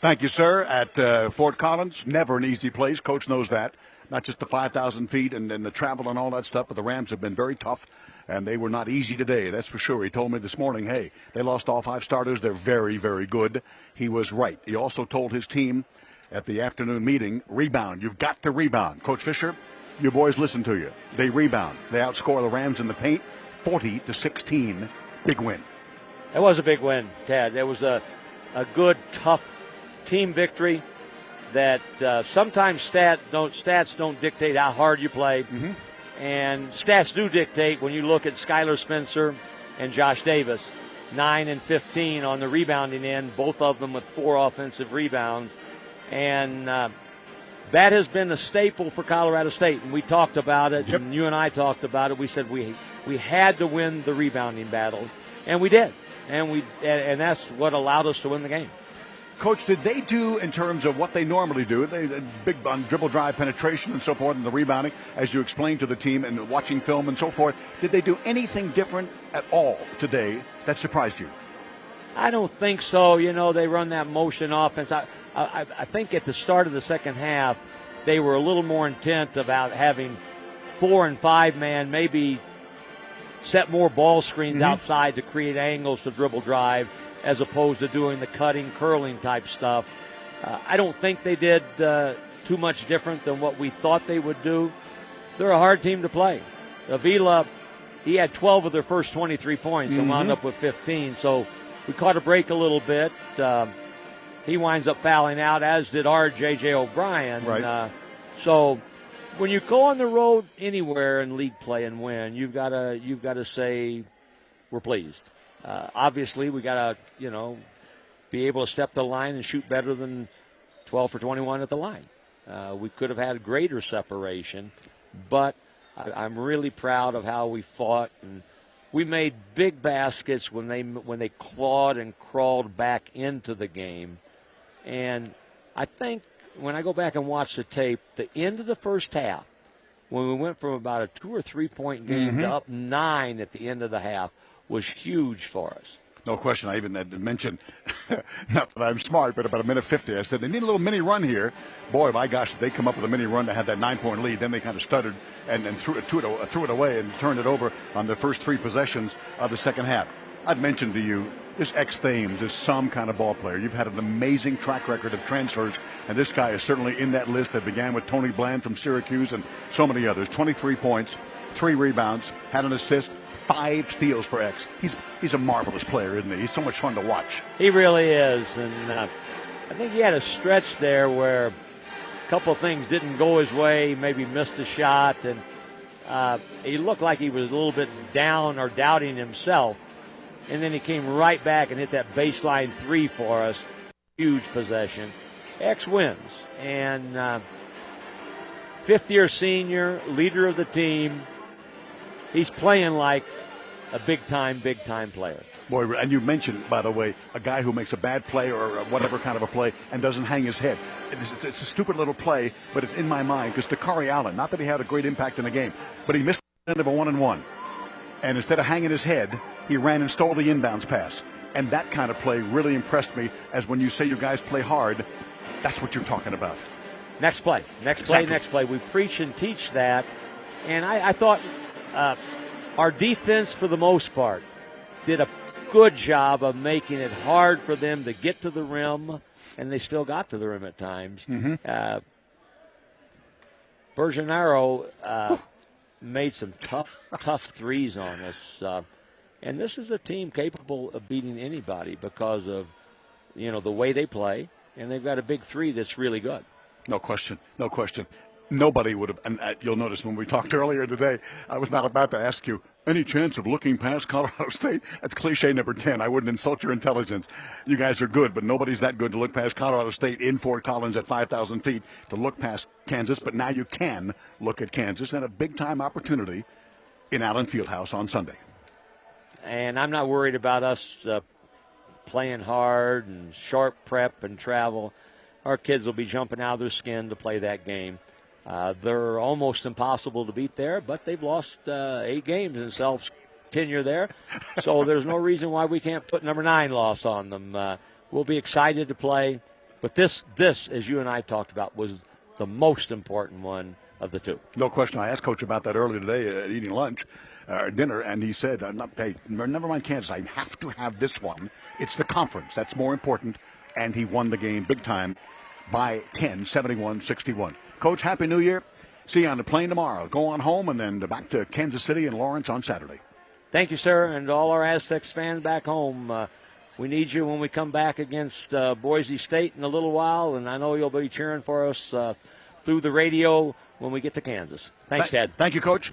Thank you, sir. At Fort Collins, never an easy place. Coach knows that. Not just the 5,000 feet and the travel and all that stuff, but the Rams have been very tough, and they were not easy today, that's for sure. He told me this morning, hey, they lost all 5 starters. They're very, very good. He was right. He also told his team at the afternoon meeting, rebound. You've got to rebound. Coach Fisher, your boys listen to you. They rebound. They outscore the Rams in the paint, 40-16. Big win. That was a big win, Tad. It was a good, tough team victory that sometimes stats don't dictate how hard you play. Mm-hmm. And stats do dictate when you look at Skylar Spencer and Josh Davis, 9 and 15 on the rebounding end, both of them with 4 offensive rebounds. And that has been a staple for Colorado State. And we talked about it, and you and I talked about it. We said we had to win the rebounding battle, and we did. And that's what allowed us to win the game. Coach, did they do in terms of what they normally do? They big on dribble drive penetration and so forth and the rebounding, as you explained to the team and watching film and so forth. Did they do anything different at all today that surprised you? I don't think so. You know, they run that motion offense. I think at the start of the second half, they were a little more intent about having 4 and 5 man, maybe set more ball screens outside to create angles to dribble drive, as opposed to doing the cutting, curling type stuff. I don't think they did too much different than what we thought they would do. They're a hard team to play. Avila, he had 12 of their first 23 points and wound up with 15. So we caught a break a little bit. He winds up fouling out, as did our J.J. O'Brien. Right. So when you go on the road anywhere in league play and win, you've got to say we're pleased. Obviously, we got to, be able to step the line and shoot better than 12 for 21 at the line. We could have had greater separation, but I'm really proud of how we fought, and we made big baskets when they clawed and crawled back into the game. And I think when I go back and watch the tape, the end of the first half, when we went from about a 2 or 3 point game to up 9 at the end of the half, was huge for us. No question. I even had to mention, not that I'm smart, but about a minute 50, I said they need a little mini run here. Boy, my gosh, if they come up with a mini run to have that 9-point lead, then they kind of stuttered and threw it away and turned it over on the first 3 possessions of the second half. I'd mentioned to you, this X-Thames is some kind of ball player. You've had an amazing track record of transfers, and this guy is certainly in that list that began with Tony Bland from Syracuse and so many others. 23 points, 3 rebounds, had an assist, 5 steals for X. He's a marvelous player, isn't he? He's so much fun to watch. He really is, and I think he had a stretch there where a couple of things didn't go his way. He maybe missed a shot, and he looked like he was a little bit down or doubting himself. And then he came right back and hit that baseline 3 for us. Huge possession. X wins, and fifth-year senior, leader of the team. He's playing like a big-time player. Boy, and you mentioned, by the way, a guy who makes a bad play or whatever kind of a play and doesn't hang his head. It's a stupid little play, but it's in my mind because Dakari Allen, not that he had a great impact in the game, but he missed the end of a 1-and-1. And instead of hanging his head, he ran and stole the inbounds pass. And that kind of play really impressed me, as when you say you guys play hard, that's what you're talking about. Next play. We preach and teach that. And I thought our defense, for the most part, did a good job of making it hard for them to get to the rim, and they still got to the rim at times. Bergenaro made some tough threes on us. And this is a team capable of beating anybody because of, the way they play, and they've got a big 3 that's really good. No question. Nobody would have, and you'll notice when we talked earlier today, I was not about to ask you, any chance of looking past Colorado State? That's cliche number 10. I wouldn't insult your intelligence. You guys are good, but nobody's that good to look past Colorado State in Fort Collins at 5,000 feet to look past Kansas, but now you can look at Kansas, and a big-time opportunity in Allen Fieldhouse on Sunday. And I'm not worried about us playing hard and sharp prep and travel. Our kids will be jumping out of their skin to play that game. They're almost impossible to beat there, but they've lost 8 games in self-tenure there. So there's no reason why we can't put number 9 loss on them. We'll be excited to play. But this, as you and I talked about, was the most important one of the two. No question. I asked Coach about that earlier today at eating lunch, dinner, and he said, hey, never mind Kansas. I have to have this one. It's the conference. That's more important. And he won the game big time by 10, 71-61. Coach, Happy New Year. See you on the plane tomorrow. Go on home and then back to Kansas City and Lawrence on Saturday. Thank you, sir, and all our Aztecs fans back home. We need you when we come back against Boise State in a little while, and I know you'll be cheering for us through the radio when we get to Kansas. Thanks, Ted. Thank you, Coach.